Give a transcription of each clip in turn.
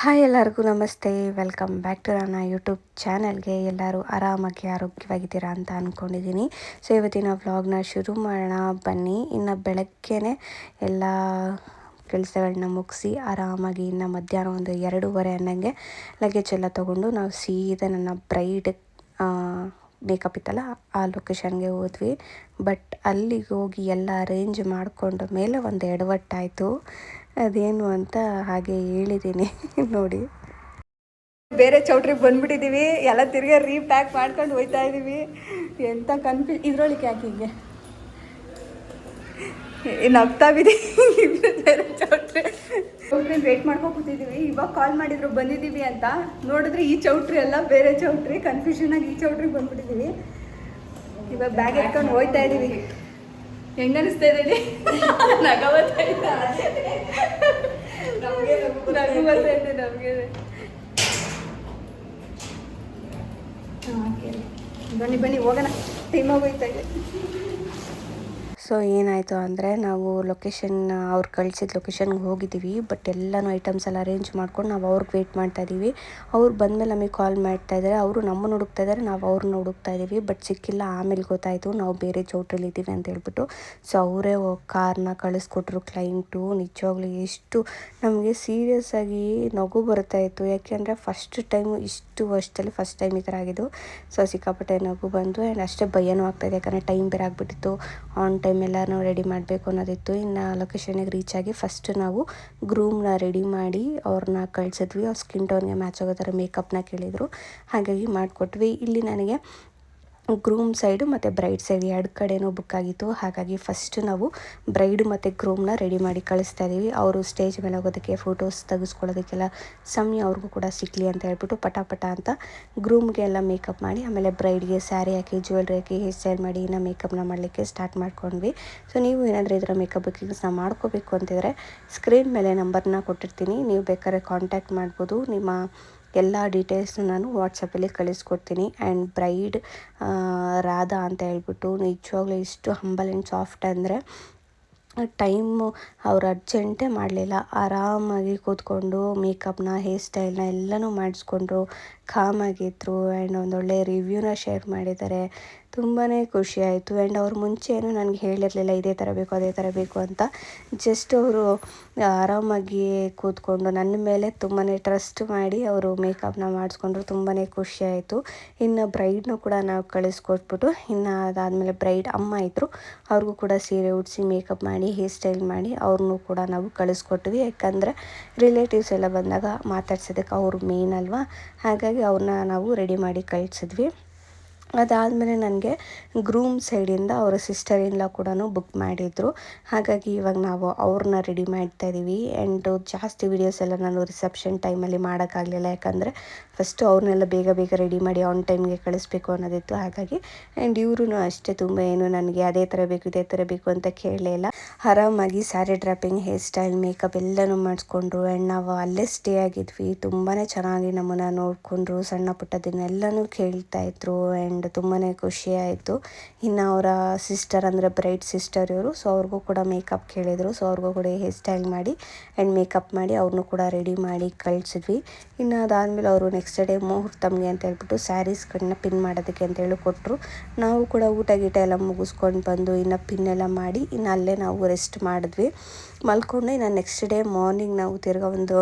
Hi ಎಲ್ಲರಿಗೂ ನಮಸ್ತೆ. Welcome back to ನನ್ನ ಯೂಟ್ಯೂಬ್ ಚಾನಲ್ಗೆ. ಎಲ್ಲರೂ ಆರಾಮಾಗಿ ಆರೋಗ್ಯವಾಗಿದ್ದೀರಾ ಅಂತ ಅಂದ್ಕೊಂಡಿದ್ದೀನಿ. ಸೊ ಇವತ್ತಿನ ವ್ಲಾಗ್ನ ಶುರು ಮಾಡೋಣ ಬನ್ನಿ. ಇನ್ನು ಬೆಳಗ್ಗೆನೇ ಎಲ್ಲ ಕೆಲಸಗಳನ್ನ ಮುಗಿಸಿ ಆರಾಮಾಗಿ ಇನ್ನು ಮಧ್ಯಾಹ್ನ ಒಂದು 2:30 ಅನ್ನಂಗೆ ಲಗೇಜ್ ಎಲ್ಲ ತೊಗೊಂಡು ನಾವು ಸೀದಾ ನನ್ನ ಬ್ರೈಡ್ ಮೇಕಪ್ ಇತ್ತಲ್ಲ ಆ ಲೊಕೇಶನ್ಗೆ ಹೋದ್ವಿ. ಬಟ್ ಅಲ್ಲಿಗೆ ಹೋಗಿ ಎಲ್ಲ ಅರೇಂಜ್ ಮಾಡಿಕೊಂಡ ಮೇಲೆ ಒಂದು ಎಡವಟ್ಟಾಯಿತು. ಅದೇನು ಅಂತ ಹಾಗೆ ಹೇಳಿದ್ದೀನಿ ನೋಡಿ. ಬೇರೆ ಚೌಟ್ರಿಗೆ ಬಂದ್ಬಿಟ್ಟಿದ್ದೀವಿ, ಎಲ್ಲ ತಿರ್ಗಿ ರೀಪ್ಯಾಕ್ ಮಾಡ್ಕೊಂಡು ಹೋಗ್ತಾ ಇದ್ದೀವಿ. ಎಂಥ ಇದ್ರೊಳಗೆ ಯಾಕೆ ಹೀಗೆ ನಗ್ತಾ ಬಿದ್ದೀವಿ. ಬೇರೆ ಚೌಟ್ರಿ ವೇಟ್ ಮಾಡ್ಕೊಂಡು ಕೂತಿದ್ದೀವಿ. ಇವಾಗ ಕಾಲ್ ಮಾಡಿದ್ರು ಬಂದಿದ್ದೀವಿ ಅಂತ. ನೋಡಿದ್ರೆ ಈ ಚೌಟ್ರಿ ಅಲ್ಲ, ಬೇರೆ ಚೌಟ್ರಿ. ಕನ್ಫ್ಯೂಷನ್ ಆಗಿ ಈ ಚೌಟ್ರಿಗೆ ಬಂದ್ಬಿಟ್ಟಿದ್ದೀವಿ. ಇವಾಗ ಬ್ಯಾಗ್ ಎತ್ಕೊಂಡು ಹೋಗ್ತಾ ಇದ್ದೀವಿ. ಹೆಂಗೆ ಅನಿಸ್ತಾ ಇದೆ? ನಗು ಬರ್ತೈತೆ ನಮಗೆ. ಬನ್ನಿ ಬನ್ನಿ ಹೋಗೋಣ, ಟೈಮ್ ಆಗೋಯ್ತಾ ಇದೆ. ಸೊ ಏನಾಯಿತು ಅಂದರೆ ನಾವು ಅವ್ರು ಕಳಿಸಿದ ಲೊಕೇಶನ್ಗೆ ಹೋಗಿದ್ದೀವಿ. ಬಟ್ ಎಲ್ಲನೂ ಐಟಮ್ಸ್ ಎಲ್ಲ ಅರೇಂಜ್ ಮಾಡ್ಕೊಂಡು ನಾವು ಅವ್ರಿಗೆ ವೆಯ್ಟ್ ಮಾಡ್ತಾಯಿದ್ದೀವಿ. ಅವ್ರು ಬಂದಮೇಲೆ ನಮಗೆ ಕಾಲ್ ಮಾಡ್ತಾಯಿದ್ದಾರೆ. ಅವರು ನಮ್ಮನ್ನು ಹುಡುಕ್ತಾ ಇದ್ದಾರೆ, ನಾವು ಅವ್ರನ್ನ ಹುಡುಕ್ತಾ ಇದ್ದೀವಿ. ಬಟ್ ಸಿಕ್ಕಿಲ್ಲ. ಆಮೇಲೆ ಗೊತ್ತಾಯಿತು ನಾವು ಬೇರೆ ಚೌಟ್ರಿಲಿ ಇದ್ದೀವಿ ಅಂತ ಹೇಳ್ಬಿಟ್ಟು. ಸೊ ಅವರೇ ಕಾರ್ನ ಕಳಿಸ್ಕೊಟ್ರು ಕ್ಲೈಂಟು. ನಿಜವಾಗ್ಲೂ ಎಷ್ಟು ನಮಗೆ ಸೀರಿಯಸ್ ಆಗಿ ನಗು ಬರ್ತಾಯಿತ್ತು. ಯಾಕೆಂದರೆ ಫಸ್ಟ್ ಟೈಮು, ಇಷ್ಟು ವರ್ಷದಲ್ಲಿ ಫಸ್ಟ್ ಟೈಮ್ ಈ ಥರ ಆಗಿದ್ದು. ಸೊ ಸಿಕ್ಕಾಪಟ್ಟೆ ನಗು ಬಂತು. ಆ್ಯಂಡ್ ಅಷ್ಟೇ ಭಯನೂ ಆಗ್ತಾಯಿದೆ, ಯಾಕಂದರೆ ಟೈಮ್ ಬೇರೆ ಆಗಿಬಿಟ್ಟಿತ್ತು. ಆನ್ ಟೈಮ್ ಎಲ್ಲನೂ ರೆಡಿ ಮಾಡಬೇಕು ಅನ್ನೋದಿತ್ತು. ಇನ್ನು ಲೊಕೇಶನಿಗೆ ರೀಚ್ ಆಗಿ ಫಸ್ಟ್ ನಾವು ಗ್ರೂಮ್ನ ರೆಡಿ ಮಾಡಿ ಅವ್ರನ್ನ ಕಳಿಸಿದ್ವಿ. ಅವ್ರ ಸ್ಕಿನ್ ಟೋನ್ಗೆ ಮ್ಯಾಚ್ ಆಗೋ ಥರ ಮೇಕಪ್ನ ಕೇಳಿದರು, ಹಾಗಾಗಿ ಮಾಡಿಕೊಟ್ವಿ. ಇಲ್ಲಿ ನನಗೆ ಗ್ರೂಮ್ ಸೈಡು ಮತ್ತು ಬ್ರೈಡ್ ಸೈಡ್ 2 ಕಡೆನೂ ಬುಕ್ ಆಗಿತ್ತು. ಹಾಗಾಗಿ ಫಸ್ಟು ನಾವು ಬ್ರೈಡು ಮತ್ತು ಗ್ರೂಮ್ನ ರೆಡಿ ಮಾಡಿ ಕಳಿಸ್ತಾ ಇದ್ದೀವಿ. ಅವರು ಸ್ಟೇಜ್ ಮೇಲೆ ಹೋಗೋದಕ್ಕೆ, ಫೋಟೋಸ್ ತೆಗೆಸ್ಕೊಳ್ಳೋದಕ್ಕೆಲ್ಲ ಸಮಯ ಅವ್ರಿಗೂ ಕೂಡ ಸಿಕ್ಕಲಿ ಅಂತ ಹೇಳ್ಬಿಟ್ಟು ಪಟ ಅಂತ ಗ್ರೂಮ್ಗೆ ಎಲ್ಲ ಮೇಕಪ್ ಮಾಡಿ, ಆಮೇಲೆ ಬ್ರೈಡ್ಗೆ ಸ್ಯಾರಿ ಹಾಕಿ, ಜ್ಯುವೆಲ್ರಿ ಹಾಕಿ, ಹೇರ್ ಸ್ಟೈಲ್ ಮಾಡಿ ಇನ್ನು ಮೇಕಪ್ನ ಮಾಡಲಿಕ್ಕೆ ಸ್ಟಾರ್ಟ್ ಮಾಡ್ಕೊಂಡ್ವಿ. ಸೊ ನೀವು ಏನಾದರೂ ಇದರ ಮೇಕಪ್ ಬುಕ್ಕಿಂಗ್ಸ್ನ ಮಾಡ್ಕೋಬೇಕು ಅಂತಿದ್ರೆ ಸ್ಕ್ರೀನ್ ಮೇಲೆ ನಂಬರ್ನ ಕೊಟ್ಟಿರ್ತೀನಿ, ನೀವು ಬೇಕಾದ್ರೆ ಕಾಂಟ್ಯಾಕ್ಟ್ ಮಾಡ್ಬೋದು. ನಿಮ್ಮ ಎಲ್ಲ ಡೀಟೇಲ್ಸ್ನು ನಾನು ವಾಟ್ಸಪ್ಪಲ್ಲಿ ಕಳಿಸ್ಕೊಡ್ತೀನಿ. ಆ್ಯಂಡ್ ಬ್ರೈಡ್ ರಾಧಾ ಅಂತ ಹೇಳ್ಬಿಟ್ಟು ನಿಜವಾಗ್ಲೂ ಇಷ್ಟು ಹಂಬಲ್ ಆ್ಯಂಡ್ ಸಾಫ್ಟ್ ಅಂದರೆ ಟೈಮು ಅವ್ರು ಅರ್ಜೆಂಟೇ ಮಾಡಲಿಲ್ಲ. ಆರಾಮಾಗಿ ಕೂತ್ಕೊಂಡು ಮೇಕಪ್ನ, ಹೇರ್ ಸ್ಟೈಲ್ನ ಎಲ್ಲನೂ ಮಾಡಿಸ್ಕೊಂಡ್ರು, ಕಾಮಾಗಿದ್ರು. ಆ್ಯಂಡ್ ಒಂದೊಳ್ಳೆ ರಿವ್ಯೂನ ಶೇರ್ ಮಾಡಿದ್ದಾರೆ. ತುಂಬಾ ಖುಷಿ ಆಯಿತು. ಆ್ಯಂಡ್ ಅವ್ರು ಮುಂಚೆ ಏನೂ ನನಗೆ ಹೇಳಿರಲಿಲ್ಲ ಇದೇ ಥರ ಬೇಕು ಅದೇ ಥರ ಬೇಕು ಅಂತ. ಜಸ್ಟ್ ಅವರು ಆರಾಮಾಗಿ ಕೂತ್ಕೊಂಡು ನನ್ನ ಮೇಲೆ ತುಂಬಾ ಟ್ರಸ್ಟ್ ಮಾಡಿ ಅವರು ಮೇಕಪ್ನ ಮಾಡಿಸ್ಕೊಂಡ್ರು. ತುಂಬಾ ಖುಷಿ ಆಯಿತು. ಇನ್ನು ಬ್ರೈಡ್ನೂ ಕೂಡ ನಾವು ಕಳಿಸ್ಕೊಟ್ಬಿಟ್ಟು, ಇನ್ನು ಅದಾದಮೇಲೆ ಬ್ರೈಡ್ ಅಮ್ಮ ಇದ್ದರು, ಅವ್ರಿಗೂ ಕೂಡ ಸೀರೆ ಉಡಿಸಿ ಮೇಕಪ್ ಮಾಡಿ ಹೇರ್ ಸ್ಟೈಲ್ ಮಾಡಿ ಅವ್ರನ್ನೂ ಕೂಡ ನಾವು ಕಳಿಸ್ಕೊಟ್ವಿ. ಯಾಕಂದರೆ ರಿಲೇಟಿವ್ಸ್ ಎಲ್ಲ ಬಂದಾಗ ಮಾತಾಡ್ಸೋದಕ್ಕೆ ಅವರು ಮೇನ್ ಅಲ್ವಾ, ಹಾಗಾಗಿ ಅವ್ರನ್ನ ನಾವು ರೆಡಿ ಮಾಡಿ ಕಳಿಸಿದ್ವಿ. ಅದಾದಮೇಲೆ ನನಗೆ ಗ್ರೂಮ್ ಸೈಡಿಂದ ಅವರ ಸಿಸ್ಟರ್ ಇನ್ ಲಾ ಕೂಡ ಬುಕ್ ಮಾಡಿದರು. ಹಾಗಾಗಿ ಇವಾಗ ನಾವು ಅವ್ರನ್ನ ರೆಡಿ ಮಾಡ್ತಾಯಿದ್ದೀವಿ. ಆ್ಯಂಡ್ ಜಾಸ್ತಿ ವೀಡಿಯೋಸ್ ಎಲ್ಲ ನಾನು ರಿಸೆಪ್ಷನ್ ಟೈಮಲ್ಲಿ ಮಾಡೋಕ್ಕಾಗಲಿಲ್ಲ, ಯಾಕಂದರೆ ಫಸ್ಟು ಅವ್ರನ್ನೆಲ್ಲ ಬೇಗ ರೆಡಿ ಮಾಡಿ ಆನ್ ಟೈಮ್ಗೆ ಕಳಿಸ್ಬೇಕು ಅನ್ನೋದಿತ್ತು. ಹಾಗಾಗಿ ಆ್ಯಂಡ್ ಇವರು ಅಷ್ಟೇ, ತುಂಬ ಏನು ನನಗೆ ಅದೇ ಥರ ಬೇಕು ಇದೇ ಥರ ಬೇಕು ಅಂತ ಕೇಳಲೇ ಇಲ್ಲ. ಆರಾಮಾಗಿ sari dropping, hair style, makeup ಎಲ್ಲನೂ ಮಾಡಿಸ್ಕೊಂಡ್ರು. ಆ್ಯಂಡ್ ನಾವು ಅಲ್ಲೇ ಸ್ಟೇ ಆಗಿದ್ವಿ. ತುಂಬಾ ಚೆನ್ನಾಗಿ ನಮ್ಮನ್ನು ನೋಡಿಕೊಂಡ್ರು, ಸಣ್ಣ ಪುಟ್ಟದನ್ನೆಲ್ಲನೂ ಕೇಳ್ತಾಯಿದ್ರು. ಆ್ಯಂಡ್ ತುಂಬಾ ಖುಷಿ ಆಯಿತು. ಇನ್ನು ಅವರ ಸಿಸ್ಟರ್ ಅಂದರೆ ಬ್ರೈಡ್ ಸಿಸ್ಟರ್ ಇವರು, ಸೊ ಅವ್ರಿಗೂ ಕೂಡ ಮೇಕಪ್ ಕೇಳಿದರು. ಸೊ ಅವ್ರಿಗೂ ಕೂಡ ಹೇರ್ ಸ್ಟೈಲ್ ಮಾಡಿ ಆ್ಯಂಡ್ ಮೇಕಪ್ ಮಾಡಿ ಅವ್ರನ್ನೂ ಕೂಡ ರೆಡಿ ಮಾಡಿ ಕಳಿಸಿದ್ವಿ. ಇನ್ನು ಅದಾದಮೇಲೆ ಅವರು ನೆಕ್ಸ್ಟ್ ಡೇ ಮುಹೂರ್ತಮ್ಗೆ ಅಂತ ಹೇಳ್ಬಿಟ್ಟು ಸ್ಯಾರೀಸ್ಗಳನ್ನ ಪಿನ್ ಮಾಡೋದಕ್ಕೆ ಅಂತೇಳಿ ಕೊಟ್ಟರು. ನಾವು ಕೂಡ ಊಟ ಗೀಟ ಎಲ್ಲ ಮುಗಿಸ್ಕೊಂಡು ಬಂದು ಇನ್ನು ಪಿನ್ ಎಲ್ಲ ಮಾಡಿ ಇನ್ನು ಅಲ್ಲೇ ನಾವು ರೆಸ್ಟ್ ಮಾಡಿದ್ವಿ, ಮಲ್ಕೊಂಡು. ಇನ್ನು ನೆಕ್ಸ್ಟ್ ಡೇ ಮಾರ್ನಿಂಗ್ ನಾವು ತಿರ್ಗಾ ಒಂದು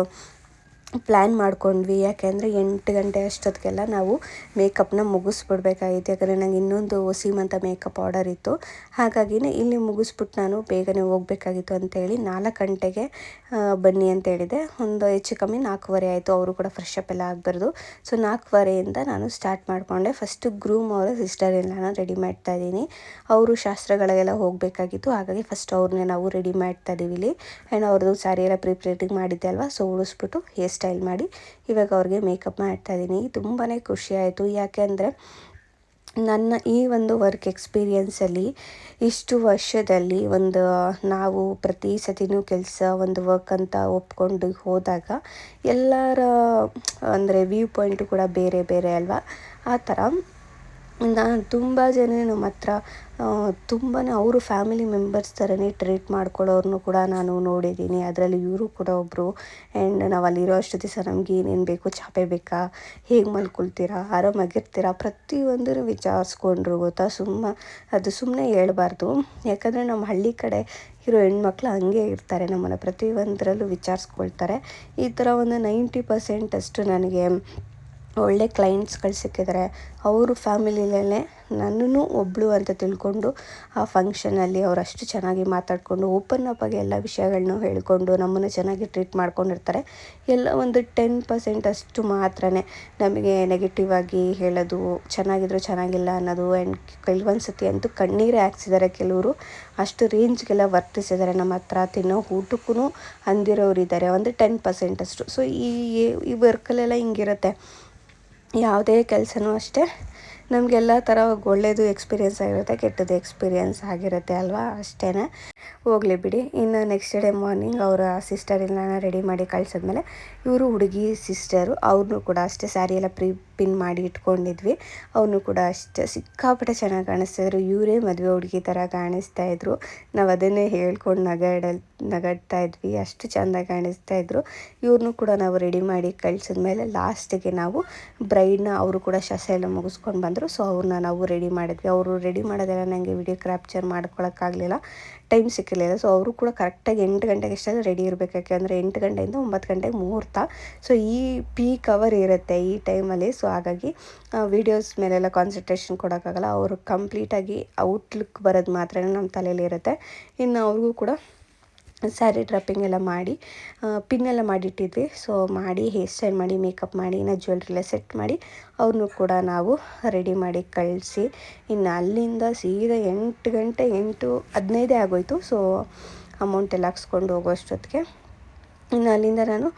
ಪ್ಲ್ಯಾನ್ ಮಾಡ್ಕೊಂಡ್ವಿ. ಯಾಕೆಂದರೆ 8 ಗಂಟೆ ಅಷ್ಟೊತ್ತಿಗೆಲ್ಲ ನಾವು ಮೇಕಪ್ನ ಮುಗಿಸ್ಬಿಡ್ಬೇಕಾಗಿತ್ತು. ಯಾಕಂದರೆ ನಂಗೆ ಇನ್ನೊಂದು ಸೀಮಂತ ಮೇಕಪ್ ಆರ್ಡರ್ ಇತ್ತು. ಹಾಗಾಗಿನೇ ಇಲ್ಲಿ ಮುಗಿಸ್ಬಿಟ್ಟು ನಾನು ಬೇಗನೆ ಹೋಗಬೇಕಾಗಿತ್ತು ಅಂತೇಳಿ 4 ಗಂಟೆಗೆ ಬನ್ನಿ ಅಂತ ಹೇಳಿದೆ. ಒಂದು ಹೆಚ್ಚು ಕಮ್ಮಿ 4:15 ಆಯಿತು. ಅವರು ಕೂಡ ಫ್ರೆಶ್ ಅಪ್ ಎಲ್ಲ ಆಗಬಾರ್ದು. ಸೊ 4:15 ನಾನು ಸ್ಟಾರ್ಟ್ ಮಾಡಿಕೊಂಡೆ. ಫಸ್ಟು ಗ್ರೂಮ್ ಅವರ ಸಿಸ್ಟರ್ ಎಲ್ಲ ರೆಡಿ ಮಾಡ್ತಾಯಿದ್ದೀನಿ. ಅವರು ಶಾಸ್ತ್ರಗಳಿಗೆಲ್ಲ ಹೋಗಬೇಕಾಗಿತ್ತು. ಹಾಗಾಗಿ ಫಸ್ಟ್ ಅವ್ರನ್ನೇ ನಾವು ರೆಡಿ ಮಾಡ್ತಾಯಿದ್ದೀವಿ ಇಲ್ಲಿ. ಆ್ಯಂಡ್ ಅವ್ರದ್ದು ಸ್ಯಾರಿ ಎಲ್ಲ ಪ್ರಿಪ್ರೇಟಿಂಗ್ ಮಾಡಿದ್ದೆ ಅಲ್ವಾ, ಸೊ ಉಳಿಸ್ಬಿಟ್ಟು ಹೇರ್ ಸ್ಟೈಲ್ ಮಾಡಿ ಇವಾಗ ಅವ್ರಿಗೆ ಮೇಕಪ್ ಮಾಡ್ತಾಯಿದ್ದೀನಿ. ತುಂಬಾ ಖುಷಿ ಆಯಿತು. ಯಾಕೆಂದರೆ ನನ್ನ ಈ ಒಂದು ವರ್ಕ್ ಎಕ್ಸ್ಪೀರಿಯೆನ್ಸಲ್ಲಿ ಇಷ್ಟು ವರ್ಷದಲ್ಲಿ ನಾವು ಪ್ರತಿ ಸತಿನೂ ಕೆಲಸ ಒಂದು ವರ್ಕ್ ಅಂತ ಒಪ್ಕೊಂಡು ಹೋದಾಗ ಎಲ್ಲರ ಅಂದರೆ ವ್ಯೂ ಪಾಯಿಂಟು ಕೂಡ ಬೇರೆ ಬೇರೆ ಅಲ್ವಾ. ಆ ಥರ ನಾನು ತುಂಬ ಜನ ನಮ್ಮ ಹತ್ರ ತುಂಬಾ ಅವರು ಫ್ಯಾಮಿಲಿ ಮೆಂಬರ್ಸ್ ಥರನೇ ಟ್ರೀಟ್ ಮಾಡ್ಕೊಳ್ಳೋರನ್ನು ಕೂಡ ನಾನು ನೋಡಿದ್ದೀನಿ. ಅದರಲ್ಲಿ ಇವರು ಕೂಡ ಒಬ್ಬರು. ಆ್ಯಂಡ್ ನಾವು ಅಲ್ಲಿರೋ ಅಷ್ಟು ದಿವಸ ನಮ್ಗೆ ಏನೇನು ಬೇಕು, ಚಾಪೆ ಬೇಕಾ, ಹೇಗೆ ಮಲ್ಕೊಳ್ತೀರಾ, ಆರಾಮಾಗಿರ್ತೀರಾ, ಪ್ರತಿಯೊಂದನ್ನು ವಿಚಾರಿಸ್ಕೊಂಡ್ರು ಗೊತ್ತಾ. ಅದು ಸುಮ್ಮನೆ ಹೇಳ್ಬಾರ್ದು. ಯಾಕಂದರೆ ನಮ್ಮ ಹಳ್ಳಿ ಕಡೆ ಇರೋ ಹೆಣ್ಮಕ್ಳು ಹಂಗೆ ಇರ್ತಾರೆ, ನಮ್ಮನ್ನು ಪ್ರತಿಯೊಂದರಲ್ಲೂ ವಿಚಾರಿಸ್ಕೊಳ್ತಾರೆ. ಈ ಥರ ಒಂದು 90% ಅಷ್ಟು ನನಗೆ ಒಳ್ಳೆ ಕ್ಲೈಂಟ್ಸ್ಗಳು ಸಿಕ್ಕಿದ್ದಾರೆ. ಅವರು ಫ್ಯಾಮಿಲಿಯಲ್ಲೇ ನನ್ನನ್ನು ಒಬ್ಬಳು ಅಂತ ತಿಳ್ಕೊಂಡು ಆ ಫಂಕ್ಷನಲ್ಲಿ ಅವ್ರು ಅಷ್ಟು ಚೆನ್ನಾಗಿ ಮಾತಾಡಿಕೊಂಡು ಓಪನ್ ಅಪ್ ಆಗಿ ಎಲ್ಲ ವಿಷಯಗಳನ್ನೂ ಹೇಳ್ಕೊಂಡು ನಮ್ಮನ್ನು ಚೆನ್ನಾಗಿ ಟ್ರೀಟ್ ಮಾಡ್ಕೊಂಡಿರ್ತಾರೆ. ಎಲ್ಲ ಒಂದು 10% ಅಷ್ಟು ಮಾತ್ರ ನಮಗೆ ನೆಗೆಟಿವ್ ಆಗಿ ಹೇಳೋದು, ಚೆನ್ನಾಗಿದ್ರು ಚೆನ್ನಾಗಿಲ್ಲ ಅನ್ನೋದು. ಆ್ಯಂಡ್ ಕೆಲವೊಂದು ಸತಿ ಅಂತೂ ಕಣ್ಣೀರೇ ಹಾಕ್ಸಿದ್ದಾರೆ ಕೆಲವರು. ಅಷ್ಟು ರೇಂಜ್ಗೆಲ್ಲ ವರ್ತಿಸಿದ್ದಾರೆ. ನಮ್ಮ ಹತ್ರ ತಿನ್ನೋ ಊಟಕ್ಕೂ ಅಂದಿರೋರು ಇದ್ದಾರೆ, ಒಂದು 10% ಅಷ್ಟು. ಸೊ ಈ ವರ್ಕಲ್ಲೆಲ್ಲ ಹಿಂಗಿರುತ್ತೆ. ಯಾವುದೇ ಕೆಲಸನೂ ಅಷ್ಟೇ, ನಮಗೆಲ್ಲ ಥರ ಒಳ್ಳೆಯದು ಎಕ್ಸ್ಪೀರಿಯೆನ್ಸ್ ಆಗಿರುತ್ತೆ, ಕೆಟ್ಟದ್ದು ಎಕ್ಸ್ಪೀರಿಯೆನ್ಸ್ ಆಗಿರುತ್ತೆ ಅಲ್ವಾ, ಅಷ್ಟೇ. ಹೋಗಲಿ ಬಿಡಿ. ಇನ್ನು ನೆಕ್ಸ್ಟ್ ಡೇ ಮಾರ್ನಿಂಗ್ ಅವರ ಸಿಸ್ಟರೆಲ್ಲ ರೆಡಿ ಮಾಡಿ ಕಳಿಸಿದ್ಮೇಲೆ ಇವರು ಹುಡುಗಿ ಸಿಸ್ಟರು, ಅವ್ರನ್ನೂ ಕೂಡ ಅಷ್ಟೇ ಸ್ಯಾರಿ ಎಲ್ಲ ಪಿನ್ ಮಾಡಿ ಇಟ್ಕೊಂಡಿದ್ವಿ. ಅವ್ರನ್ನೂ ಕೂಡ ಅಷ್ಟೇ ಸಿಕ್ಕಾಪಟ್ಟೆ ಚೆನ್ನಾಗಿ ಕಾಣಿಸ್ತಾಯಿದ್ರು. ಇವರೇ ಮದುವೆ ಹುಡುಗಿ ಥರ ಕಾಣಿಸ್ತಾಯಿದ್ರು. ನಾವು ಅದನ್ನೇ ಹೇಳ್ಕೊಂಡು ನಗಾಡ್ತಾ ಇದ್ವಿ, ಅಷ್ಟು ಚೆಂದ ಕಾಣಿಸ್ತಾಯಿದ್ರು. ಇವ್ರನ್ನೂ ಕೂಡ ನಾವು ರೆಡಿ ಮಾಡಿ ಕಳಿಸಿದ್ಮೇಲೆ ಲಾಸ್ಟಿಗೆ ನಾವು ಬ್ರೈಡ್ನ ಅವರು ಕೂಡ ಶಾಸ್ತ್ರ ಎಲ್ಲ ಮುಗಿಸ್ಕೊಂಡು ಬಂದರು. ಸೊ ಅವ್ರನ್ನ ನಾವು ರೆಡಿ ಮಾಡಿದ್ವಿ. ಅವರು ರೆಡಿ ಮಾಡೋದೆಲ್ಲ ನನಗೆ ವಿಡಿಯೋ ಕ್ಯಾಪ್ಚರ್ ಮಾಡ್ಕೊಳಕ್ಕಾಗಲಿಲ್ಲ, ಟೈಮ್ ಸಿಕ್ಕಿರಲಿಲ್ಲ. ಸೊ ಅವರು ಕೂಡ ಕರೆಕ್ಟಾಗಿ 8 ಗಂಟೆಗೆ ಅಷ್ಟೆಲ್ಲ ರೆಡಿ ಇರಬೇಕು. ಯಾಕೆಂದರೆ 8 ಗಂಟೆಯಿಂದ 9 ಗಂಟೆಗೆ ಮುಹೂರ್ತ. ಸೊ ಈ ಪೀಕ್ ಅವರ್ ಇರುತ್ತೆ ಈ ಟೈಮಲ್ಲಿ. ಸೊ ಹಾಗಾಗಿ ವೀಡಿಯೋಸ್ ಮೇಲೆಲ್ಲ ಕಾನ್ಸಂಟ್ರೇಷನ್ ಕೊಡೋಕ್ಕಾಗಲ್ಲ. ಅವರು ಕಂಪ್ಲೀಟಾಗಿ ಔಟ್ಲುಕ್ ಬರೋದು ಮಾತ್ರ ನಮ್ಮ ತಲೆಯಲ್ಲಿರುತ್ತೆ. ಇನ್ನು ಅವ್ರಿಗೂ ಕೂಡ ಸ್ಯಾರಿ ಡ್ರಾಪಿಂಗ್ ಎಲ್ಲ ಮಾಡಿ ಪಿನ್ನೆಲ್ಲ ಮಾಡಿಟ್ಟಿದ್ವಿ. ಸೊ ಮಾಡಿ ಹೇರ್ ಸ್ಟೈಲ್ ಮಾಡಿ ಮೇಕಪ್ ಮಾಡಿ ಇನ್ನು ಜ್ಯುವೆಲ್ರಿ ಎಲ್ಲ ಸೆಟ್ ಮಾಡಿ ಅವ್ರನ್ನೂ ಕೂಡ ನಾವು ರೆಡಿ ಮಾಡಿ ಕಳಿಸಿ ಇನ್ನು ಅಲ್ಲಿಂದ ಸೀದಾ 8 ಗಂಟೆ 8:15 ಆಗೋಯಿತು. ಸೊ ಅಮೌಂಟ್ ಎಲ್ಲ ಹಾಕ್ಸ್ಕೊಂಡು ಹೋಗೋ ಅಷ್ಟೊತ್ತಿಗೆ ಇನ್ನು ಅಲ್ಲಿಂದ ನಾನು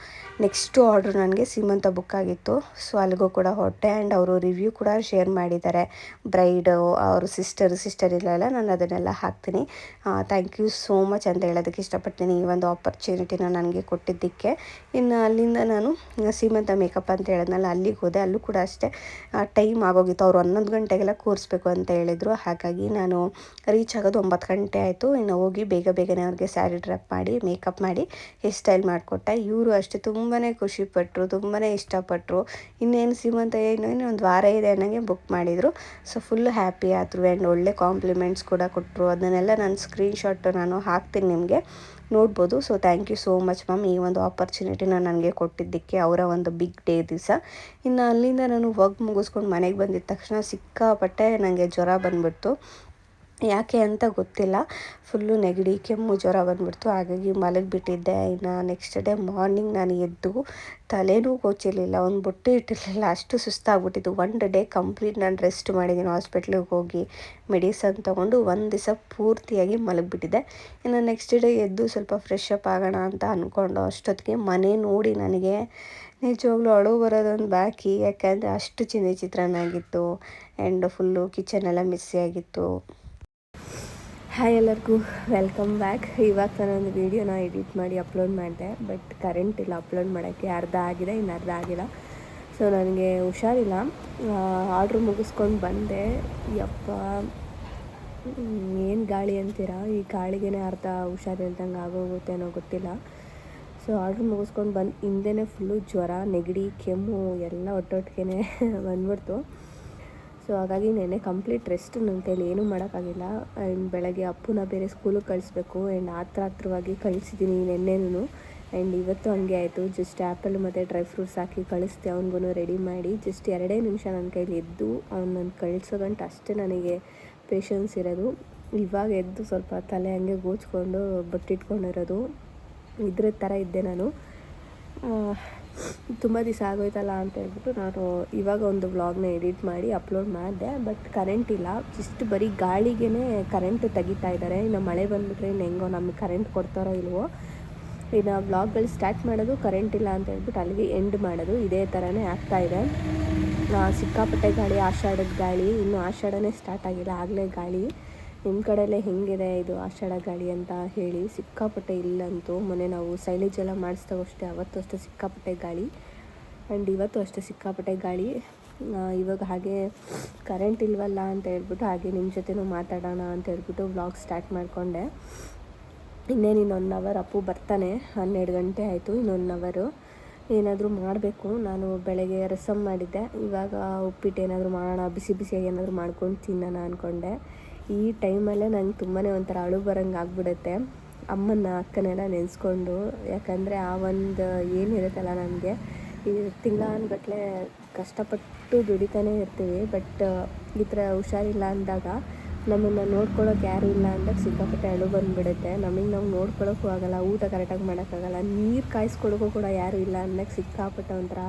ನೆಕ್ಸ್ಟು ಆರ್ಡ್ರ್ ನನಗೆ ಸೀಮಂತ ಬುಕ್ ಆಗಿತ್ತು. ಸೊ ಅಲ್ಲಿಗೂ ಕೂಡ ಹೊರಟೆ. ಆ್ಯಂಡ್ ಅವರು ರಿವ್ಯೂ ಕೂಡ ಶೇರ್ ಮಾಡಿದ್ದಾರೆ. ಬ್ರೈಡು ಅವರು ಸಿಸ್ಟರ್ ಇಲ್ಲ, ನಾನು ಅದನ್ನೆಲ್ಲ ಹಾಕ್ತೀನಿ. ಥ್ಯಾಂಕ್ ಯು ಸೋ ಮಚ್ ಅಂತ ಹೇಳೋದಕ್ಕೆ ಇಷ್ಟಪಡ್ತೀನಿ, ಈ ಒಂದು ಆಪರ್ಚುನಿಟಿನ ನನಗೆ ಕೊಟ್ಟಿದ್ದಕ್ಕೆ. ಇನ್ನು ಅಲ್ಲಿಂದ ನಾನು ಸೀಮಂತ ಮೇಕಪ್ ಅಂತ ಹೇಳಿದ್ನಲ್ಲ, ಅಲ್ಲಿಗೆ ಹೋದೆ. ಅಲ್ಲೂ ಕೂಡ ಅಷ್ಟೇ ಟೈಮ್ ಆಗೋಗಿತ್ತು. ಅವರು 11 ಗಂಟೆಗೆಲ್ಲ ಕೂರಿಸ್ಬೇಕು ಅಂತ ಹೇಳಿದರು. ಹಾಗಾಗಿ ನಾನು ರೀಚ್ ಆಗೋದು 9 ಗಂಟೆ ಆಯಿತು. ಇನ್ನು ಹೋಗಿ ಬೇಗನೆ ಅವ್ರಿಗೆ ಸ್ಯಾರಿ ಡ್ರಾಪ್ ಮಾಡಿ ಮೇಕಪ್ ಮಾಡಿ ಹೇರ್ ಸ್ಟೈಲ್ ಮಾಡಿಕೊಟ್ಟೆ. ಇವರು ಅಷ್ಟೇ ತುಂಬಾ ಖುಷಿಪಟ್ಟರು, ತುಂಬಾ ಇಷ್ಟಪಟ್ಟರು. ಇನ್ನೇನು ಸೀಮಂತ ಇನ್ನೇನು ಒಂದು ವಾರ ಇದೆ ಅನ್ನೋಂಗೆ ಬುಕ್ ಮಾಡಿದರು. ಸೊ ಫುಲ್ ಹ್ಯಾಪಿ ಆದರು. ಆ್ಯಂಡ್ ಒಳ್ಳೆ ಕಾಂಪ್ಲಿಮೆಂಟ್ಸ್ ಕೂಡ ಕೊಟ್ಟರು. ಅದನ್ನೆಲ್ಲ ನಾನು ಸ್ಕ್ರೀನ್ಶಾಟ್ ನಾನು ಹಾಕ್ತೀನಿ, ನಿಮಗೆ ನೋಡ್ಬೋದು. So thank you so much ma'am, ಈ ಒಂದು ಆಪರ್ಚುನಿಟಿನ ನನಗೆ ಕೊಟ್ಟಿದ್ದಕ್ಕೆ, ಅವರ ಒಂದು ಬಿಗ್ ಡೇ ದಿವಸ. ಇನ್ನು ಅಲ್ಲಿಂದ ನಾನು ವರ್ಕ್ ಮುಗಿಸ್ಕೊಂಡು ಮನೆಗೆ ಬಂದಿದ್ದ ತಕ್ಷಣ ಸಿಕ್ಕಾಪಟ್ಟೆ ನನಗೆ ಜ್ವರ ಬಂದುಬಿಡ್ತು. ಯಾಕೆ ಅಂತ ಗೊತ್ತಿಲ್ಲ, ಫುಲ್ಲು ನೆಗಡಿ ಕೆಮ್ಮು ಜ್ವರ ಬಂದುಬಿಡ್ತು. ಹಾಗಾಗಿ ಮಲಗಿಬಿಟ್ಟಿದ್ದೆ. ಇನ್ನು ನೆಕ್ಸ್ಟ್ ಡೇ ಮಾರ್ನಿಂಗ್ ನಾನು ಎದ್ದು ತಲೆನೂ ಕೊಚ್ಚಿರಲಿಲ್ಲ, ಒಂದು ಬೊಟ್ಟು ಇಟ್ಟಿರಲಿಲ್ಲ, ಅಷ್ಟು ಸುಸ್ತಾಗ್ಬಿಟ್ಟಿತ್ತು. 1 ಡೇ ಕಂಪ್ಲೀಟ್ ನಾನು ರೆಸ್ಟ್ ಮಾಡಿದ್ದೀನಿ. ಹಾಸ್ಪಿಟ್ಲಿಗೆ ಹೋಗಿ ಮೆಡಿಸನ್ ತೊಗೊಂಡು 1 ದಿವಸ ಪೂರ್ತಿಯಾಗಿ ಮಲಗಿಬಿಟ್ಟಿದ್ದೆ. ಇನ್ನು ನೆಕ್ಸ್ಟ್ ಡೇ ಎದ್ದು ಸ್ವಲ್ಪ ಫ್ರೆಶ್ ಅಪ್ ಆಗೋಣ ಅಂತ ಅಂದ್ಕೊಂಡು ಅಷ್ಟೊತ್ತಿಗೆ ಮನೆ ನೋಡಿ ನನಗೆ ನಿಜವಾಗ್ಲೂ ಅಳು ಬರೋದೊಂದು ಬಾಕಿ. ಯಾಕೆಂದರೆ ಅಷ್ಟು ಚಿತ್ರಾನ್ನಾಗಿತ್ತು. ಆ್ಯಂಡ್ ಫುಲ್ಲು ಕಿಚನೆಲ್ಲ ಮೆಸ್ಸಿಯಾಗಿತ್ತು. ಹಾಯ್ ಎಲ್ಲರಿಗೂ, ವೆಲ್ಕಮ್ ಬ್ಯಾಕ್. ಇವಾಗ ನಾನೊಂದು ವೀಡಿಯೋನ ಎಡಿಟ್ ಮಾಡಿ ಅಪ್ಲೋಡ್ ಮಾಡಿದೆ. ಬಟ್ ಕರೆಂಟ್ ಇಲ್ಲ ಅಪ್ಲೋಡ್ ಮಾಡೋಕ್ಕೆ. ಅರ್ಧ ಆಗಿದೆ, ಇನ್ನು ಅರ್ಧ ಆಗಿಲ್ಲ. ಸೊ ನನಗೆ ಹುಷಾರಿಲ್ಲ. ಆರ್ಡ್ರ್ ಮುಗಿಸ್ಕೊಂಡು ಬಂದೆ. ಯಪ್ಪ ಏನು ಗಾಳಿ ಅಂತೀರಾ, ಈ ಗಾಳಿಗೆ ಅರ್ಧ ಹುಷಾರಿಲ್ದಂಗೆ ಆಗೋಗುತ್ತೆ ಅನ್ನೋ ಗೊತ್ತಿಲ್ಲ. ಸೊ ಆರ್ಡ್ರ್ ಮುಗಿಸ್ಕೊಂಡು ಬಂದು ಹಿಂದೆನೇ ಫುಲ್ಲು ಜ್ವರ, ನೆಗಡಿ, ಕೆಮ್ಮು ಎಲ್ಲ ಒಟ್ಟೊಟ್ಟಿಗೆ ಬಂದ್ಬಿಡ್ತು. ಸೊ ಹಾಗಾಗಿ ನೆನ್ನೆ ಕಂಪ್ಲೀಟ್ ರೆಸ್ಟ್, ನನ್ನ ಕೈಲಿ ಏನೂ ಮಾಡೋಕ್ಕಾಗಿಲ್ಲ. ಆ್ಯಂಡ್ ಬೆಳಗ್ಗೆ ಅಪ್ಪನ ಬೇರೆ ಸ್ಕೂಲಿಗೆ ಕಳಿಸ್ಬೇಕು. ಆ್ಯಂಡ್ ಹತ್ರವಾಗಿ ಕಳಿಸಿದ್ದೀನಿ ನೆನ್ನೆನೂ. ಆ್ಯಂಡ್ ಇವತ್ತು ಹಂಗೆ ಆಯಿತು. ಜಸ್ಟ್ ಆ್ಯಪಲ್ ಮತ್ತು ಡ್ರೈ ಫ್ರೂಟ್ಸ್ ಹಾಕಿ ಕಳಿಸ್ದೆ. ಅವ್ನಿಗೂ ರೆಡಿ ಮಾಡಿ ಜಸ್ಟ್ 2 ನಿಮಿಷ ನನ್ನ ಕೈಲಿ ಎದ್ದು ಅವ್ನನ್ನು ಕಳಿಸೋ ಗಂಟೆ ಅಷ್ಟೇ ನನಗೆ ಪೇಷನ್ಸ್ ಇರೋದು. ಇವಾಗ ಎದ್ದು ಸ್ವಲ್ಪ ತಲೆ ಹಂಗೆ ಗೋಚ್ಕೊಂಡು ಬೊಟ್ಟಿಟ್ಕೊಂಡಿರೋದು, ಇದ್ರ ಥರ ಇದ್ದೆ ನಾನು. ತುಂಬ ದಿವಸ ಆಗೋಯ್ತಲ್ಲ ಅಂತ ಹೇಳ್ಬಿಟ್ಟು ನಾನು ಇವಾಗ ಒಂದು ವ್ಲಾಗ್ನ ಎಡಿಟ್ ಮಾಡಿ ಅಪ್ಲೋಡ್ ಮಾಡಿದೆ. ಬಟ್ ಕರೆಂಟ್ ಇಲ್ಲ, ಜಸ್ಟ್ ಬರೀ ಗಾಳಿಗೆ ಕರೆಂಟ್ ತೆಗಿತಾ ಇದ್ದಾರೆ. ಇನ್ನು ಮಳೆ ಬಂದುಬಿಟ್ರೆ ಇನ್ನು ಹೆಂಗೋ ನಮಗೆ ಕರೆಂಟ್ ಕೊಡ್ತಾರೋ ಇಲ್ವೋ. ಇನ್ನು ವ್ಲಾಗ್ಗಳು ಸ್ಟಾರ್ಟ್ ಮಾಡೋದು ಕರೆಂಟ್ ಇಲ್ಲ ಅಂತ ಹೇಳ್ಬಿಟ್ಟು ಅಲ್ಲಿಗೆ ಎಂಡ್ ಮಾಡೋದು, ಇದೇ ಥರನೇ ಆಗ್ತಾಯಿದೆ. ಸಿಕ್ಕಾಪಟ್ಟೆ ಗಾಳಿ, ಆಷಾಢದ ಗಾಳಿ. ಇನ್ನೂ ಆಷಾಢನೇ ಸ್ಟಾರ್ಟ್ ಆಗಿಲ್ಲ, ಆಗಲೇ ಗಾಳಿ. ನಿಮ್ಮ ಕಡೆಯಲ್ಲೇ ಹೆಂಗಿದೆ ಇದು ಆಷಾಢ ಗಾಳಿ ಅಂತ ಹೇಳಿ. ಸಿಕ್ಕಾಪಟ್ಟೆ ಇಲ್ಲಂತೂ ಮೊನ್ನೆ ನಾವು ಸೈಲೇಜ್ ಎಲ್ಲ ಮಾಡಿಸ್ದಾಗೂ ಅಷ್ಟೇ, ಅವತ್ತು ಅಷ್ಟೇ ಸಿಕ್ಕಾಪಟ್ಟೆ ಗಾಳಿ. ಆ್ಯಂಡ್ ಇವತ್ತು ಅಷ್ಟೇ ಸಿಕ್ಕಾಪಟ್ಟೆ ಗಾಳಿ. ಇವಾಗ ಹಾಗೆ ಕರೆಂಟ್ ಇಲ್ವಲ್ಲ ಅಂತ ಹೇಳ್ಬಿಟ್ಟು ಹಾಗೆ ನಿಮ್ಮ ಜೊತೆನೂ ಮಾತಾಡೋಣ ಅಂತ ಹೇಳ್ಬಿಟ್ಟು ವ್ಲಾಗ್ ಸ್ಟಾರ್ಟ್ ಮಾಡಿಕೊಂಡೆ. ಇನ್ನೇನು ಇನ್ನೊಂದು ಅವರ್ ಅಪ್ಪು ಬರ್ತಾನೆ, 12 ಗಂಟೆ ಆಯಿತು. ಇನ್ನೊಂದು ಅವರು ಏನಾದರೂ ಮಾಡಬೇಕು. ನಾನು ಬೆಳಗ್ಗೆ ರಸಮ್ ಮಾಡಿದ್ದೆ, ಇವಾಗ ಉಪ್ಪಿಟ್ಟು ಏನಾದರೂ ಮಾಡೋಣ, ಬಿಸಿ ಬಿಸಿಯಾಗಿ ಏನಾದರೂ ಮಾಡ್ಕೊಂಡು ತಿನ್ನೋಣ ಅಂದ್ಕೊಂಡೆ. ಈ ಟೈಮಲ್ಲೇ ನಂಗೆ ತುಂಬಾ ಒಂಥರ ಅಳು ಬರೋಂಗೆ ಆಗ್ಬಿಡುತ್ತೆ ಅಮ್ಮನ ಅಕ್ಕನೆಲ್ಲ ನೆನೆಸ್ಕೊಂಡು. ಯಾಕಂದರೆ ಆ ಒಂದು ಏನಿರುತ್ತಲ್ಲ ನಮಗೆ ಈ ತಿಂಗಳಾನುಗಟ್ಟಲೆ ಕಷ್ಟಪಟ್ಟು ದುಡಿತಾನೇ ಇರ್ತೀವಿ. ಬಟ್ ಈ ಥರ ಹುಷಾರಿಲ್ಲ ಅಂದಾಗ ನಮ್ಮನ್ನು ನೋಡ್ಕೊಳ್ಳೋಕೆ ಯಾರೂ ಇಲ್ಲ ಅಂದಾಗ ಸಿಕ್ಕಾಪಟ್ಟೆ ಅಳು ಬಂದುಬಿಡುತ್ತೆ. ನಮಗೆ ನಾವು ನೋಡ್ಕೊಳ್ಳೋಕ್ಕೂ ಆಗೋಲ್ಲ, ಊಟ ಕರೆಕ್ಟಾಗಿ ಮಾಡೋಕ್ಕಾಗಲ್ಲ, ನೀರು ಕಾಯಿಸ್ಕೊಡೋಕ್ಕೂ ಕೂಡ ಯಾರೂ ಇಲ್ಲ ಅಂದಾಗ ಸಿಕ್ಕಾಪಟ್ಟೆ ಒಂಥರ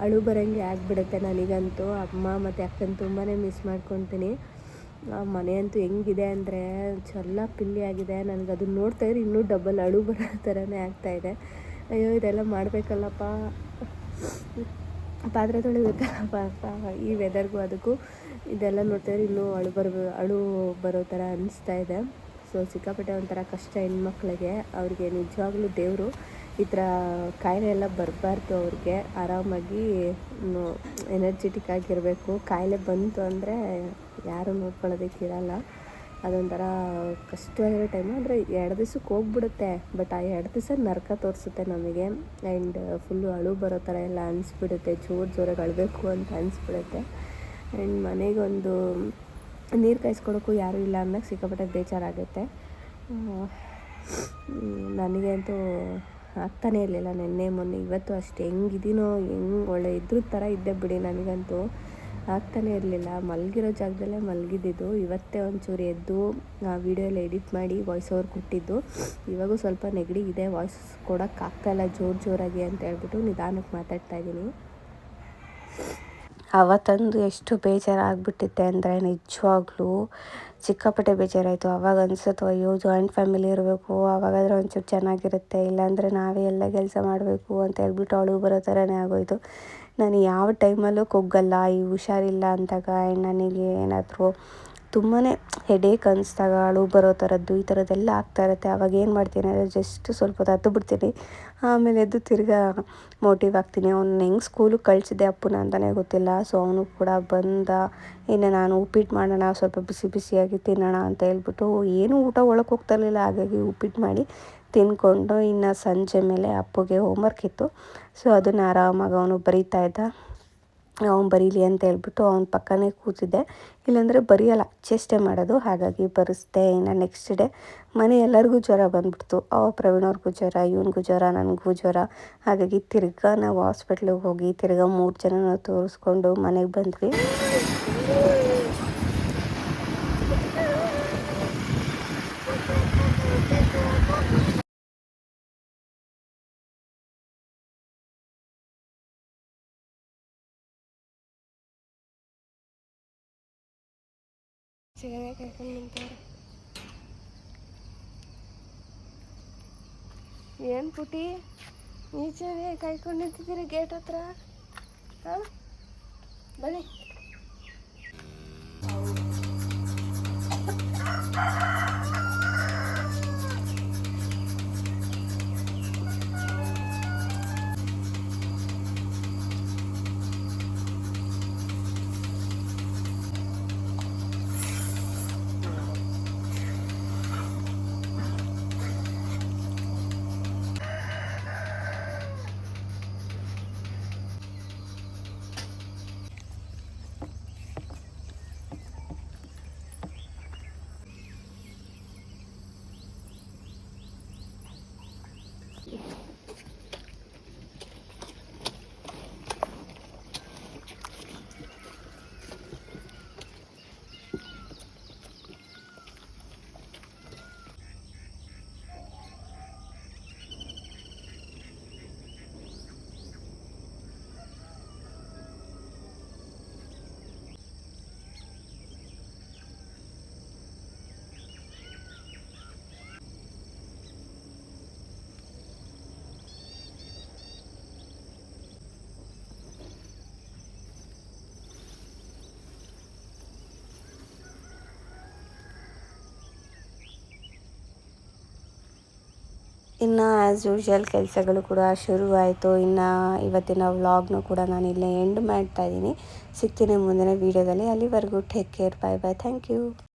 ಅಳು ಬರೋಂಗೆ ಆಗಿಬಿಡುತ್ತೆ ನನಗಂತೂ. ಅಮ್ಮ ಮತ್ತು ಅಕ್ಕನ ತುಂಬಾ ಮಿಸ್ ಮಾಡ್ಕೊತೀನಿ. ಮನೆ ಅಂತೂ ಹೆಂಗಿದೆ ಅಂದರೆ ಚೆಲ್ಲ ಪಿಲ್ಲಿ ಆಗಿದೆ. ನನಗೆ ಅದನ್ನ ನೋಡ್ತಾಯಿದ್ರೆ ಇನ್ನೂ ಡಬಲ್ ಅಳು ಬರೋ ಥರನೇ ಆಗ್ತಾಯಿದೆ. ಅಯ್ಯೋ ಇದೆಲ್ಲ ಮಾಡಬೇಕಲ್ಲಪ್ಪ, ಪಾತ್ರೆ ತೊಳಿಬೇಕಲ್ಲಪ್ಪ ಈ ವೆದರ್ಗೂ ಅದಕ್ಕೂ. ಇದೆಲ್ಲ ನೋಡ್ತಾಯಿದ್ರೆ ಇನ್ನೂ ಅಳು ಬರೋ ಥರ ಅನಿಸ್ತಾ ಇದೆ. ಸೊ ಸಿಕ್ಕಾಪಟ್ಟೆ ಒಂಥರ ಕಷ್ಟ ಹೆಣ್ಮಕ್ಳಿಗೆ. ಅವ್ರಿಗೆ ನಿಜವಾಗ್ಲೂ ದೇವರು ಈ ಥರ ಕಾಯಿಲೆ ಎಲ್ಲ ಬರಬಾರ್ದು. ಅವ್ರಿಗೆ ಆರಾಮಾಗಿ ಎನರ್ಜೆಟಿಕ್ ಆಗಿರಬೇಕು. ಕಾಯಿಲೆ ಬಂತು ಅಂದರೆ ಯಾರೂ ನೋಡ್ಕೊಳ್ಳೋದಕ್ಕಿರಲ್ಲ. ಅದೊಂಥರ ಕಷ್ಟವಾಗಿರೋ ಟೈಮು. ಅಂದರೆ 2 ದಿವ್ಸಕ್ಕೆ ಹೋಗ್ಬಿಡುತ್ತೆ, ಬಟ್ ಆ 2 ದಿವಸ ನರಕ ತೋರಿಸುತ್ತೆ ನಮಗೆ. ಆ್ಯಂಡ್ ಫುಲ್ಲು ಅಳು ಬರೋ ಥರ ಎಲ್ಲ ಅನಿಸ್ಬಿಡುತ್ತೆ, ಜೋರಾಗಿ ಅಳಬೇಕು ಅಂತ ಅನಿಸ್ಬಿಡುತ್ತೆ. ಆ್ಯಂಡ್ ಮನೆಗೊಂದು ನೀರು ಕಾಯಿಸ್ಕೊಡೋಕ್ಕೂ ಯಾರೂ ಇಲ್ಲ ಅಂದಾಗ ಸಿಕ್ಕಾಪಟ್ಟೆ ಬೇಜಾರಾಗುತ್ತೆ. ನನಗೆ ಅಂತೂ ಆಗ್ತಾನೇ ಇರಲಿಲ್ಲ ನಿನ್ನೆ ಮೊನ್ನೆ. ಇವತ್ತು ಅಷ್ಟೇ, ಹೆಂಗಿದ್ದೀನೋ ಒಳ್ಳೆ ಇದ್ರ ಥರ ಇದ್ದೆ ಬಿಡಿ. ನನಗಂತೂ ಆಗ್ತಾನೇ ಇರಲಿಲ್ಲ. ಮಲಗಿರೋ ಜಾಗದಲ್ಲೇ ಮಲಗಿದ್ದು. ಇವತ್ತೇ ಒಂಚೂರು ಎದ್ದು ವೀಡಿಯೋ ಎಲ್ಲ ಎಡಿಟ್ ಮಾಡಿ ವಾಯ್ಸ್ ಓವರ್ ಕೊಟ್ಟಿದ್ದು. ಇವಾಗೂ ಸ್ವಲ್ಪ ನೆಗಡಿ ಇದೆ, ವಾಯ್ಸ್ ಕೊಡೋಕ್ಕಾಗ್ತಾಯಿಲ್ಲ ಜೋರಾಗಿ ಅಂತ ಹೇಳ್ಬಿಟ್ಟು ನಿಧಾನಕ್ಕೆ ಮಾತಾಡ್ತಾಯಿದ್ದೀನಿ. ಅವತ್ತಂದು ಎಷ್ಟು ಬೇಜಾರಾಗ್ಬಿಟ್ಟಿತ್ತೆ ಅಂದರೆ ನಿಜವಾಗ್ಲೂ ಸಿಕ್ಕಾಪಟ್ಟೆ ಬೇಜಾರಾಯಿತು. ಆವಾಗ ಅನಿಸುತ್ತೋ ಅಯ್ಯೋ ಜಾಯಿಂಟ್ ಫ್ಯಾಮಿಲಿ ಇರಬೇಕು, ಆವಾಗಾದರೆ ಒಂಚೂರು ಚೆನ್ನಾಗಿರುತ್ತೆ, ಇಲ್ಲಾಂದರೆ ನಾವೇ ಎಲ್ಲ ಕೆಲಸ ಮಾಡಬೇಕು ಅಂತ ಹೇಳ್ಬಿಟ್ಟು ಅಳು ಬರೋ ಥರನೇ ಆಗೋಯಿತು. ನಾನು ಯಾವ ಟೈಮಲ್ಲೂ ಕುಗ್ಗಲ್ಲ. ಈ ಹುಷಾರಿಲ್ಲ ಅಂದಾಗ ನನಗೆ ಏನಾದರೂ ತುಂಬಾ ಹೆಡೇಕ್ ಅನಿಸ್ದಾಗ ಅಳು ಬರೋ ಥರದ್ದು ಈ ಥರದ್ದೆಲ್ಲ ಆಗ್ತಾಯಿರುತ್ತೆ. ಆವಾಗ ಏನು ಮಾಡ್ತೀನಿ ಅಂದರೆ ಜಸ್ಟ್ ಸ್ವಲ್ಪ ಹೊತ್ತು ಹತ್ತು ಬಿಡ್ತೀನಿ, ಆಮೇಲೆ ಎದ್ದು ತಿರ್ಗಾ ಮೋಟಿವ್ ಆಗ್ತೀನಿ. ಅವ್ನು ಹೆಂಗೆ ಸ್ಕೂಲಿಗೆ ಕಳಿಸಿದ್ದೆ ಅಪ್ಪನ ಅಂತಲೇ ಗೊತ್ತಿಲ್ಲ. ಸೊ ಅವನು ಕೂಡ ಬಂದ, ಇನ್ನು ನಾನು ಉಪ್ಪಿಟ್ಟು ಮಾಡೋಣ, ಸ್ವಲ್ಪ ಬಿಸಿ ಬಿಸಿಯಾಗಿ ತಿನ್ನೋಣ ಅಂತ ಹೇಳ್ಬಿಟ್ಟು ಏನೂ ಊಟ ಒಳಗೆ ಹೋಗ್ತಾಯಿರಲಿಲ್ಲ. ಹಾಗಾಗಿ ಉಪ್ಪಿಟ್ಟು ಮಾಡಿ ತಿಂದ್ಕೊಂಡು ಇನ್ನು ಸಂಜೆ ಮೇಲೆ ಅಪ್ಪುಗೆ ಹೋಮ್ವರ್ಕ್ ಇತ್ತು. ಸೊ ಅದನ್ನು ಆರಾಮಾಗಿ ಅವನು ಬರೀತಾ ಇದ್ದ. ಅವ್ನು ಬರೀಲಿ ಅಂತ ಹೇಳ್ಬಿಟ್ಟು ಅವ್ನ ಪಕ್ಕನೇ ಕೂತಿದ್ದೆ. ಇಲ್ಲಾಂದರೆ ಬರೆಯಲ್ಲ, ಚೇಷ್ಟೆ ಮಾಡೋದು. ಹಾಗಾಗಿ ಬರೆಸ್ದೆ. ಇನ್ನು ನೆಕ್ಸ್ಟ್ ಡೇ ಮನೆ ಎಲ್ಲರಿಗೂ ಜ್ವರ ಬಂದುಬಿಡ್ತು. ಪ್ರವೀಣವ್ರಿಗೂ ಜ್ವರ, ಇವನಿಗೂ ಜ್ವರ, ನನಗೂ ಜ್ವರ. ಹಾಗಾಗಿ ತಿರ್ಗಾ ನಾವು ಹಾಸ್ಪಿಟ್ಲಿಗೆ ಹೋಗಿ ತಿರ್ಗಾ 3 ಜನನ ತೋರಿಸ್ಕೊಂಡು ಮನೆಗೆ ಬಂದ್ವಿ. ಏನು ಪುಟಿ ಈಚೆಗೆ ಕಾಯ್ಕೊಂಡು ನಿಂತಿದ್ದೀರಿ ಗೇಟ್ ಹತ್ರ? ಹಾಂ ಬನ್ನಿ. ಇನ್ನು ಆ್ಯಸ್ ಯೂಶ್ವಲ್ ಕೆಲಸಗಳು ಕೂಡ ಶುರುವಾಯಿತು. ಇನ್ನು ಇವತ್ತಿನ ವ್ಲಾಗ್ನು ಕೂಡ ನಾನು ಇಲ್ಲೇ ಎಂಡ್ ಮಾಡ್ತಾ ಇದ್ದೀನಿ. ಸಿಗ್ತೀನಿ ಮುಂದಿನ ವೀಡಿಯೋದಲ್ಲಿ. ಅಲ್ಲಿವರೆಗೂ take care, bye bye, thank you.